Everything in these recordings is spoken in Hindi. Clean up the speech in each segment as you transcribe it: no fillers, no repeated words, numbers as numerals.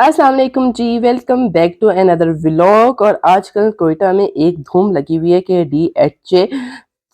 अस्सलाम वालेकुम जी, welcome back to another vlog. और आजकल कोयटा में एक धूम लगी हुई है कि डीएचए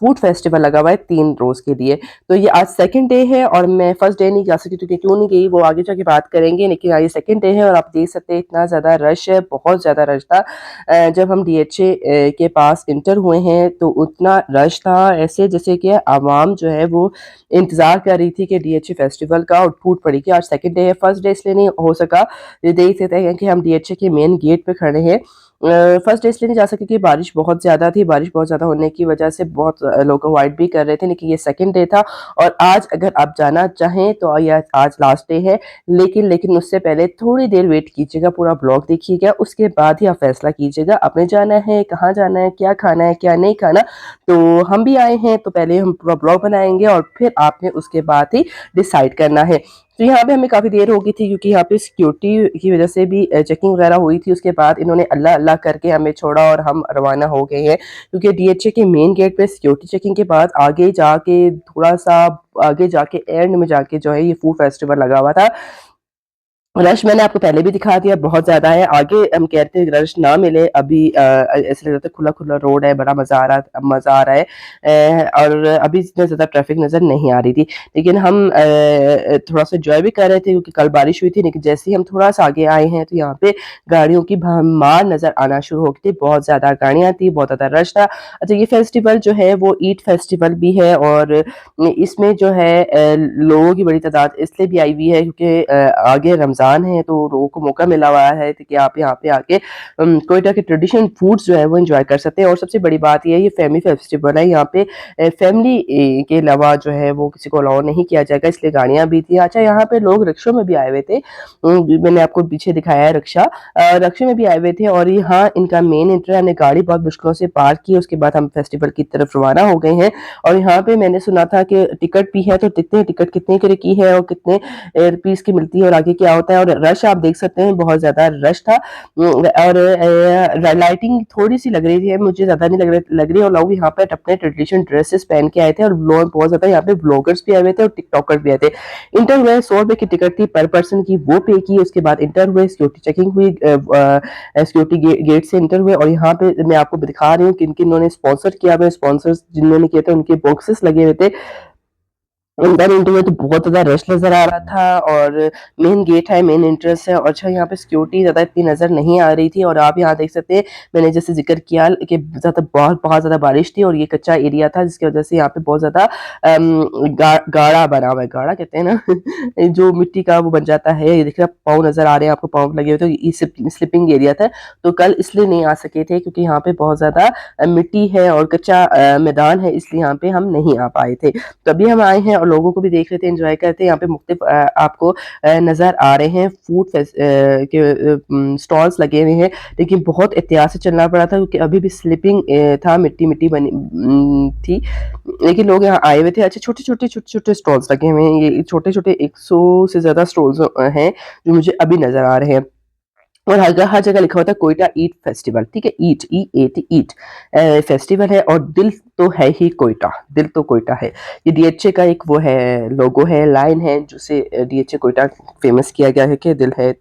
फूड फेस्टिवल लगा हुआ है 3 रोज़ के लिए। तो ये आज सेकंड डे है और मैं फर्स्ट डे नहीं जा सकी क्योंकि क्यों नहीं गई वो आगे जाके बात करेंगे, लेकिन आज ये सेकंड डे है और आप देख सकते हैं इतना ज़्यादा रश है, बहुत ज़्यादा रश था। जब हम डीएचए के पास इंटर हुए हैं तो उतना रश था, ऐसे जैसे कि आवाम जो है वो इंतज़ार कर रही थी कि डीएचए फेस्टिवल का, और फूट पड़ी कि आज सेकंड डे है, फर्स्ट डे इसलिए नहीं हो सका। ये देख सकते हैं कि हम डीएचए के मेन गेट पे खड़े हैं। फर्स्ट डे इसलिए नहीं जा सके कि बारिश बहुत ज़्यादा थी, बारिश बहुत ज़्यादा होने की वजह से बहुत लोग अवॉइड भी कर रहे थे, लेकिन ये सेकंड डे था। और आज अगर आप जाना चाहें तो ये आज लास्ट डे है, लेकिन उससे पहले थोड़ी देर वेट कीजिएगा, पूरा ब्लॉग देखिएगा, उसके बाद ही आप फैसला कीजिएगा आपने जाना है, कहाँ जाना है, क्या खाना है, क्या नहीं खाना। तो हम भी आए हैं तो पहले हम पूरा ब्लॉग बनाएंगे और फिर आपने उसके बाद ही डिसाइड करना है। तो यहाँ पे हमें काफ़ी देर हो गई थी क्योंकि यहाँ पे सिक्योरिटी की वजह से भी चेकिंग वगैरह हुई थी। उसके बाद इन्होंने अल्लाह अल्लाह करके हमें छोड़ा और हम रवाना हो गए हैं, क्योंकि डीएचए के मेन गेट पे सिक्योरिटी चेकिंग के बाद आगे जाके थोड़ा सा आगे जाके एंड में जाके जो है ये फूड फेस्टिवल लगा हुआ था। रश मैंने आपको पहले भी दिखा दिया, बहुत ज़्यादा है। आगे हम कहते हैं रश ना मिले अभी, ऐसे लग रहा था खुला-खुला रोड है, बड़ा मज़ा आ रहा है। और अभी इतना ज़्यादा ट्रैफ़िक नज़र नहीं आ रही थी। लेकिन हम थोड़ा-सा एन्जॉय भी कर रहे थे क्योंकि कल बारिश हुई थी, लेकिन जैसे ही हम थोड़ा-सा आगे आए हैं तो यहाँ पे गाड़ियों की भरमार नज़र आना शुरू हो गई थी। बहुत ज़्यादा गाड़ियाँ थी, बहुत ज़्यादा रश था। अच्छा, ये फेस्टिवल जो है वो ईद फेस्टिवल भी है और इसमें जो है लोगों की बड़ी तादाद इसलिए भी आई हुई है क्योंकि आगे रमज़ान है, तो लोगों को मौका मिला हुआ है कि आप यहाँ पे आके कोयटा के ट्रेडिशनल फूड्स जो है वो एंजॉय कर सकते हैं। और सबसे बड़ी बात ये है, ये फैमिली फेस्टिवल है, यहाँ पे फैमिली के अलावा जो है वो किसी को अलाउ नहीं किया जाएगा, इसलिए गाड़ियाँ भी थी। अच्छा, यहाँ पे लोग रिक्शों में भी आए हुए थे। मैंने आपको पीछे दिखाया है रिक्शा, रिक्शे में भी आए हुए थे और यहाँ इनका मेन एंट्री, हमने गाड़ी बहुत मुश्किलों से पार्क की, उसके बाद हम फेस्टिवल की तरफ रवाना हो गए हैं। और यहाँ पे मैंने सुना था कि टिकट भी है, तो कितने टिकट कितने की है और कितने रुपीस की मिलती है और आगे क्या होता है। और रश आप देख सकते हैं, बहुत ज़्यादा रश था। और लाइटिंग थोड़ी सी लग रही थी, मुझे ज़्यादा नहीं लग रही। और लोग यहाँ पे अपने ट्रेडिशनल ड्रेसेस पहन के आए थे और लोग बहुत ज़्यादा यहाँ पे ब्लॉगर्स भी आए हुए थे और टिकटॉकर्स भी आए थे। इंटर हुए 100 रुपए की टिकट थी पर पर्सन की, वो पे की। उसके बाद इंटर हुए, सिक्योरिटी चेकिंग हुई, सिक्योरिटी गेट से इंटर हुए। और यहाँ पे मैं आपको दिखा रही हूँ किन किन इन्होंने स्पॉन्सर किया हुआ है। स्पॉन्सर्स जिन्होंने किए थे उनके बॉक्सेस लगे हुए थे अंदर एंट्री में, तो बहुत ज़्यादा रश नज़र आ रहा था। और मेन गेट है, मेन एंट्रेंस है। और अच्छा, यहाँ पे सिक्योरिटी ज़्यादा इतनी नज़र नहीं आ रही थी। और आप यहाँ देख सकते हैं, मैंने जैसे ज़िक्र किया कि बहुत ज़्यादा बारिश थी और ये कच्चा एरिया था, जिसकी वजह से यहाँ पे बहुत ज़्यादा गाढ़ा बना हुआ है। गाढ़ा कहते हैं ना जो मिट्टी का वो बन जाता है। ये देखिए, पाँव नज़र आ रहे हैं आपको, पाँव लगे हुए, तो ये स्लिपिंग एरिया था। तो कल इसलिए नहीं आ सके थे क्योंकि यहाँ पे बहुत ज़्यादा मिट्टी है और कच्चा मैदान है, इसलिए यहाँ पे हम नहीं आ पाए थे। तभी हम आए हैं और लोगों को भी देख रहे थे, एंजॉय करते हैं। यहाँ पे मुख्तलिफ आपको नज़र आ रहे हैं फूड के स्टॉल्स लगे हुए हैं, लेकिन बहुत एहतियात से चलना पड़ा था क्योंकि अभी भी स्लिपिंग था, मिट्टी मिट्टी बनी थी। लेकिन लोग यहाँ आए हुए थे। अच्छा, छोटे-छोटे स्टॉल्स लगे हुए हैं, ये छोटे-छोटे 100 से ज़्यादा स्टॉल्स हैं जो मुझे अभी नज़र आ रहे हैं। और हर जगह लिखा होता है कोयटा ईट फेस्टिवल, ठीक है, ईट ईट ईट फेस्टिवल है। और दिल तो है ही कोयटा, दिल तो कोयटा है। ये डीएचए का एक वो है, लोगो है, लाइन है, जिसे डीएचए कोयटा फेमस किया गया है कि दिल है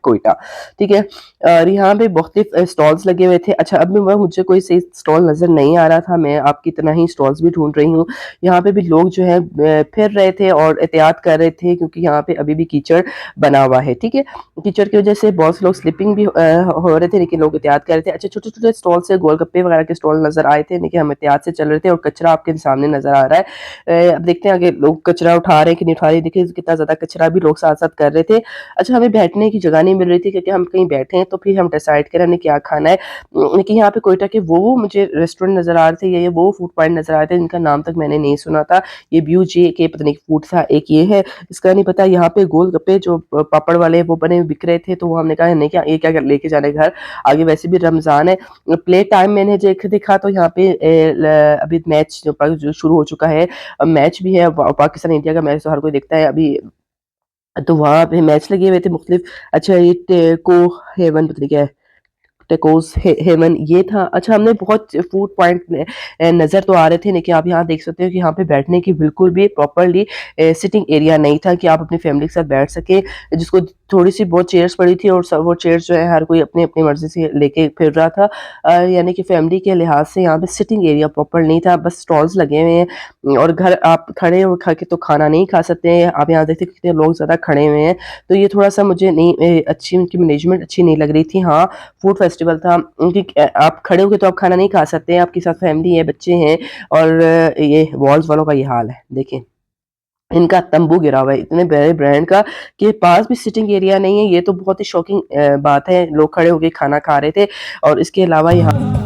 कोयटा, ठीक है। और यहाँ पे मुख्तलिफ स्टॉल्स लगे हुए थे। अच्छा, अब मैं मुझे कोई सही स्टॉल नज़र नहीं आ रहा था, मैं आपकी तरह ही स्टॉल्स भी ढूंढ रही हूँ। यहाँ पे भी लोग जो है फिर रहे थे और एहतियात कर रहे थे क्योंकि यहाँ पे अभी भी कीचड़ बना हुआ है, ठीक है। कीचड़ की वजह से बहुत से लोग स्लिपिंग भी हो रहे थे, लेकिन लोग एहतियात कर रहे थे। अच्छा, छोटे-छोटे स्टॉल से गोलगप्पे वगैरह के स्टॉल नज़र आए थे, लेकिन हम एहतियात से चल रहे थे। और कचरा आपके सामने नज़र आ रहा है। अब देखते हैं आगे लोग कचरा उठा रहे हैं कि नहीं उठा रहे। देखिए कितना ज़्यादा कचरा भी लोग साथ-साथ कर रहे थे। अच्छा, हमें बैठने की जगह नहीं मिल रही थी क्योंकि हम कहीं बैठे हैं, तो फिर हम डिसाइड करें हमने क्या खाना है। लेकिन यहाँ पे कोयटा के वो मुझे रेस्टोरेंट नज़र आ रहे थे, ये वो फूड पॉइंट नज़र आ रहे थे जिनका नाम तक मैंने नहीं सुना था। ये ब्यू जे के पता नहीं फूड था, एक ये है, इसका नहीं पता। यहाँ पे गोलगप्पे जो पापड़ वाले वो बने हुए बिक रहे थे, तो वो हमने कहा नहीं, क्या ये क्या लेके जाने घर, आगे वैसे भी रमज़ान है। प्ले टाइम मैंने देखा तो यहाँ पे अभी मैच जो शुरू हो चुका है। मैच भी है, पाकिस्तान इंडिया का मैच तो हर कोई देखता है अभी, तो वहाँ पे मैच लगे हुए थे मुख्तलिफ। अच्छा, ये टेको हेवन पता नहीं क्या है, टेकोस हेवन ये था। अच्छा, हमने बहुत फूड पॉइंट नज़र तो आ रहे थे, लेकिन आप यहाँ देख सकते हो कि यहाँ पे बैठने की बिल्कुल भी प्रॉपरली सिटिंग एरिया नहीं था कि आप अपनी फैमिली के साथ बैठ सके। जिसको थोड़ी सी बहुत चेयर्स पड़ी थी और सब वो चेयर्स जो है हर कोई अपनी अपनी मर्जी से लेके फिर रहा था। यानी कि फैमिली के लिहाज से यहाँ पे सिटिंग एरिया प्रॉपर नहीं था, बस स्टॉल्स लगे हुए हैं और घर आप खड़े हो खा के तो खाना नहीं खा सकते हैं। आप यहाँ देखते कितने लोग ज़्यादा खड़े हुए हैं, तो ये थोड़ा सा मुझे नहीं अच्छी उनकी मैनेजमेंट अच्छी नहीं लग रही थी। हाँ, फूड फेस्टिवल था, उनकी आप खड़े होके तो आप खाना नहीं खा सकते हैं, आपके साथ फैमिली है, बच्चे हैं और ये वॉल्स वालों का ये हाल है। देखिए, इनका तंबू गिरा हुआ है इतने बड़े ब्रांड का कि पास भी सिटिंग एरिया नहीं है। ये तो बहुत ही शॉकिंग बात है। लोग खड़े होके खाना खा रहे थे और इसके अलावा यहाँ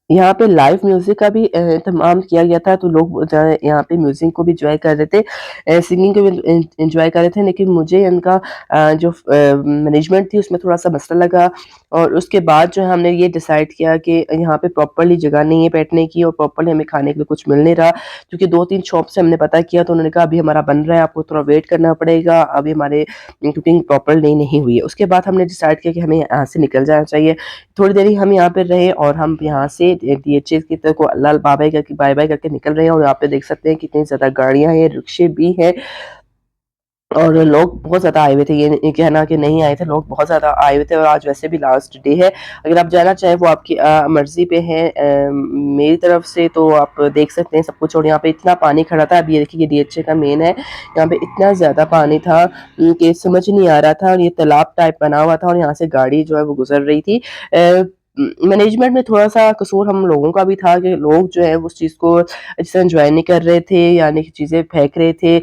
यहाँ पे लाइव म्यूज़िक का भी इत्तेमाम किया गया था, तो लोग जो है यहाँ पे म्यूज़िक को भी एन्जॉय कर रहे थे, सिंगिंग को भी एन्जॉय कर रहे थे। लेकिन मुझे इनका जो मैनेजमेंट थी उसमें थोड़ा-सा मसला लगा और उसके बाद जो है हमने ये डिसाइड किया कि यहाँ पे प्रॉपर्ली जगह नहीं है बैठने की और प्रॉपर्ली हमें खाने के लिए कुछ मिल नहीं रहा। क्योंकि 2-3 शॉप से हमने पता किया तो उन्होंने कहा अभी हमारा बन रहा है, आपको थोड़ा वेट करना पड़ेगा, अभी हमारे कुकिंग प्रॉपर नहीं हुई है। उसके बाद हमने डिसाइड किया कि हमें यहाँ से निकल जाना चाहिए। थोड़ी देर ही हम यहाँ पे रहे और हम यहाँ से डीएचए की तरफ को अल्लाह बाय करके बाय-बाय करके निकल रहे हैं और यहाँ पे देख सकते हैं कितनी ज़्यादा गाड़ियाँ हैं, रिक्शे भी हैं और लोग बहुत ज़्यादा आए हुए थे। ये कहना कि नहीं आए थे, लोग बहुत ज़्यादा आए हुए थे और आज वैसे भी लास्ट डे है। अगर आप जाना चाहें वो आपकी मर्ज़ी पे है। मेरी तरफ से तो आप देख सकते हैं सब कुछ और यहाँ पे इतना पानी खड़ा था। अब ये देखिए ये डीएचए का मेन है। यहाँ पे इतना ज़्यादा पानी था कि समझ नहीं आ रहा था और ये तालाब टाइप बना हुआ था और यहाँ से गाड़ी जो है वो गुज़र रही थी। मैनेजमेंट में थोड़ा-सा कसूर हम लोगों का भी था कि लोग जो है उस चीज़ को अच्छे से एन्जॉय नहीं कर रहे थे, यानी कि चीज़ें फेंक रहे थे।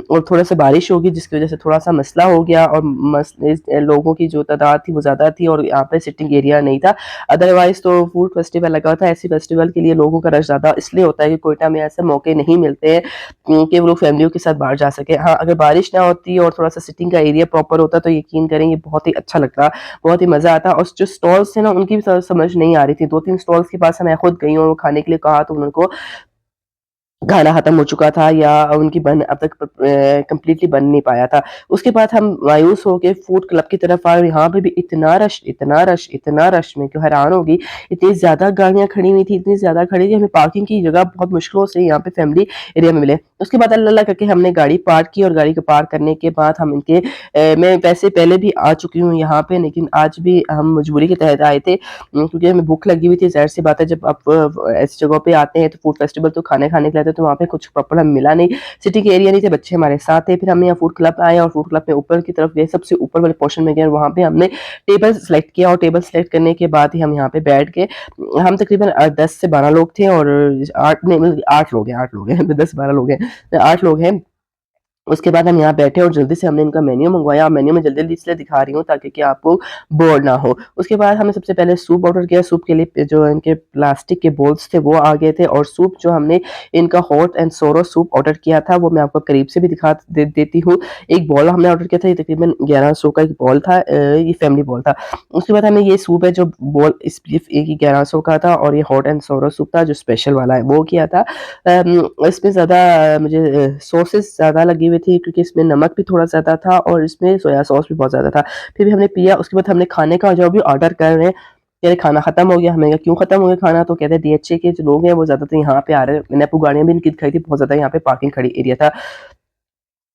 और थोड़ा-सा बारिश हो गई जिसकी वज़ह से थोड़ा-सा मसला हो गया और लोगों की जो तादाद थी वो ज़्यादा थी और यहाँ पे सिटिंग एरिया नहीं था। अदरवाइज़ तो फूड फेस्टिवल लगा हुआ था। ऐसे फेस्टिवल के लिए लोगों का रश ज़्यादा इसलिए होता है कि कोयटा में ऐसे मौके नहीं मिलते हैं कि वो लोग फैमिलियों के साथ बाहर जा सकें। हाँ, अगर बारिश ना होती और थोड़ा-सा सिटिंग का एरिया प्रॉपर होता तो यकीन करें ये बहुत ही अच्छा लगता, बहुत ही मज़ा आता और जो स्टॉल्स थे ना उनकी भी समझ नहीं आ रही थी। 2-3 स्टॉल्स के पास मैं खुद गई हूँ खाने के लिए कहा तो उनको खाना खत्म हो चुका था या उनकी बन अब तक कंप्लीटली बन नहीं पाया था। उसके बाद हम मायूस हो के फूड क्लब की तरफ आए और यहाँ पे भी इतना रश मैं तो हैरान हो गई। इतनी ज़्यादा गाड़ियाँ खड़ी हुई थी, इतनी ज़्यादा खड़ी थी हमें पार्किंग की जगह बहुत मुश्किलों से यहाँ पे फैमिली एरिया में मिले। उसके बाद अल्लाह करके हमने गाड़ी पार्क की और गाड़ी को पार्क करने के बाद हम इनके मैं वैसे पहले भी आ चुकी हूँ यहाँ पे लेकिन आज भी हम मजबूरी के तहत आए थे क्योंकि हमें भूख लगी हुई थी। ज़ाहिर-सी बात है जब आप ऐसी जगहों पे आते हैं तो फूड फेस्टिवल तो खाने खाने के लिए आते हैं तो वहाँ पे कुछ प्रॉपर हमें मिला नहीं। सिटिंग एरिया नहीं थे, बच्चे हमारे साथ थे। फिर हमने यहाँ फूड क्लब आए और फूड क्लब में ऊपर की तरफ गए, सबसे ऊपर वाले पोर्शन में गए और वहाँ पे हमने टेबल सेलेक्ट किया और टेबल सेलेक्ट करने के बाद ही हम यहाँ पे बैठ गए। हम तकरीबन 10 से 12 लोग थे और 8 नहीं मतलब 8 लोग हैं 10-12 लोग हैं, 8 लोग हैं। उसके बाद हम यहाँ बैठे और जल्दी से हमने इनका मेन्यू मंगवाया और मेन्यू में जल्दी-जल्दी इसलिए दिखा रही हूँ ताकि कि आपको बोर ना हो। उसके बाद हमने सबसे पहले सूप ऑर्डर किया, सूप के लिए जो इनके प्लास्टिक के बाउल्स थे वो आ गए थे और सूप जो हमने इनका हॉट एंड सोरो सूप ऑर्डर किया था वो मैं आपको करीब से भी दिखा देती हूँ। एक बॉल हमने ऑर्डर किया था, ये तकरीबन 1100 का एक बॉल था, ये फैमिली बॉल था। उसके बाद हमें ये सूप है जो बॉल इस ये 1100 का था और ये हॉट एंड सोरो सूप था जो स्पेशल वाला है वो किया था। इसमें ज़्यादा मुझे सॉसेस ज़्यादा लगी हुई थी क्योंकि इसमें नमक भी थोड़ा ज़्यादा था और इसमें सोया सॉस भी बहुत ज़्यादा था। फिर भी हमने पिया, उसके बाद हमने खाने का जो भी ऑर्डर कर रहे हैं, कह रहे खाना खत्म हो गया। हमने कहा क्यों खत्म हो गया खाना? तो कहते हैं डीएचए के जो लोग हैं वो ज़्यादातर यहाँ पे आ रहे हैं। मैंने आपको गाड़ियाँ भी इनकी दिखाई थी, बहुत ज़्यादा यहाँ पे पार्किंग खड़ी एरिया था।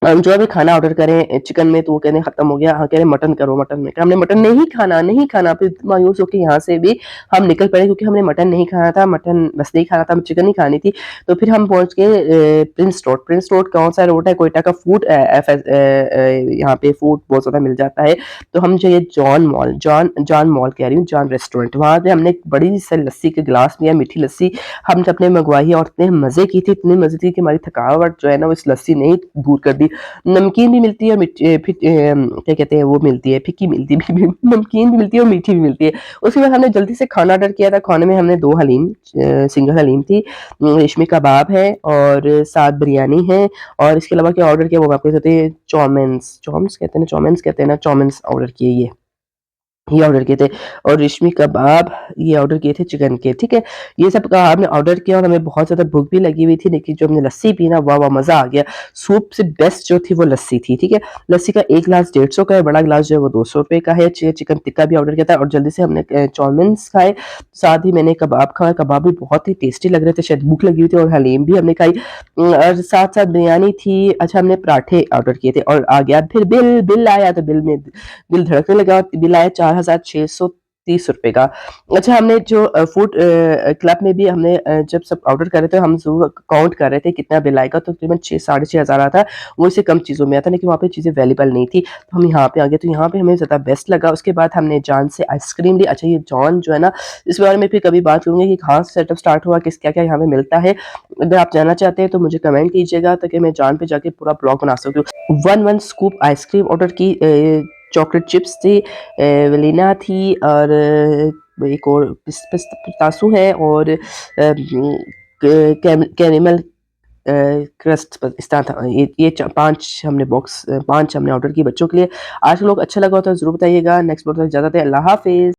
हम जो भी खाना ऑर्डर करें चिकन में तो वो कह रहे खत्म हो गया, हाँ कह रहे मटन करो मटन में, हमने मटन नहीं खाना नहीं खाना, फिर मायूस होकर यहाँ से भी हम निकल पड़े क्योंकि हमने मटन नहीं खाना था, मटन बस नहीं खाना था, हमें चिकन ही खानी थी। तो फिर हम पहुंच गए प्रिंस रोड कौन सा रोड है, कोयटा का फूड यहाँ पे फूड बहुत ज़्यादा मिल जाता है। तो हम चाहिए जॉन मॉल कह रही हूँ, जॉन रेस्टोरेंट, वहाँ पे हमने एक बड़ी सी लस्सी के गिलास लिया, मीठी लस्सी हम सबने मंगवाई और इतने मज़े की थी, इतनी मज़े थी कि हमारी थकावट जो है ना वो इस लस्सी ने ही दूर कर दी। नमकीन भी मिलती है और क्या कहते हैं वो मिलती है, फीकी मिलती है नमकीन भी मिलती है और मीठी भी मिलती है। उसके बाद हमने जल्दी से खाना ऑर्डर किया था, खाने में हमने 2 हलीम सिंगल हलीम थी, रेशमी कबाब है और साथ बिरयानी है और इसके अलावा क्या ऑर्डर किया वो मैं आपको बताते हैं, चौमिन्स कहते हैं ना, चौमिन्स ऑर्डर किए ये ऑर्डर किए थे और रेशमी कबाब ये ऑर्डर किए थे चिकन के, ठीक है। ये सब का हमने ऑर्डर किया और हमें बहुत ज़्यादा भूख भी लगी हुई थी, लेकिन जो हमने लस्सी पी ना वाह वाह मज़ा आ गया। सूप से बेस्ट जो थी वो लस्सी थी, ठीक है। लस्सी का एक गिलास 150 का है, बड़ा गिलास जो है वो 200 रुपये का है। चिकन टिक्का भी ऑर्डर किया था और जल्दी से हमने चाउमीन्स खाए, साथ ही मैंने कबाब खाया, कबाब भी बहुत ही टेस्टी लग रहे थे, शायद भूख लगी हुई थी और हलीम भी हमने खाई और साथ साथ बिरयानी थी। अच्छा हमने पराठे ऑर्डर किए थे और आ गया फिर बिल आया तो बिल में दिल धड़कने लगा, बिल आया 4,630 रुपये का। अच्छा हमने जो फूड क्लब में भी हमने जब सब ऑर्डर कर रहे थे हम ज़रूर काउंट कर रहे थे कितना बिल आएगा, तो तकरीबन 6 साढ़े 6,000 आता है, वो इससे कम चीज़ों में आता, लेकिन वहाँ पे चीज़ें अवेलेबल नहीं थी, तो हम यहाँ पे आ गए, तो यहाँ पे हमें ज़्यादा बेस्ट लगा। उसके बाद हमने जॉन से आइसक्रीम ली। अच्छा ये जॉन जो है ना, इस बारे में फिर कभी बात करूँगी कि कहाँ से सेटअप स्टार्ट हुआ, किस क्या-क्या यहाँ पे मिलता है। अगर आप जानना चाहते हैं तो मुझे कमेंट कीजिएगा ताकि मैं जॉन पे जाके पूरा ब्लॉग बना सकूँ। 1 स्कूप आइसक्रीम ऑर्डर की, चॉकलेट चिप्स थी, वनीला थी और एक और पिस्तासू है और कैरेमल क्रस्ट इस तरह था। ये 5 हमने 5 हमने ऑर्डर किए बच्चों के लिए। आज का व्लॉग अच्छा लगा हो तो ज़रूर बताइएगा। नेक्स्ट व्लॉग तक इजाज़त है। अल्लाह हाफ़िज़।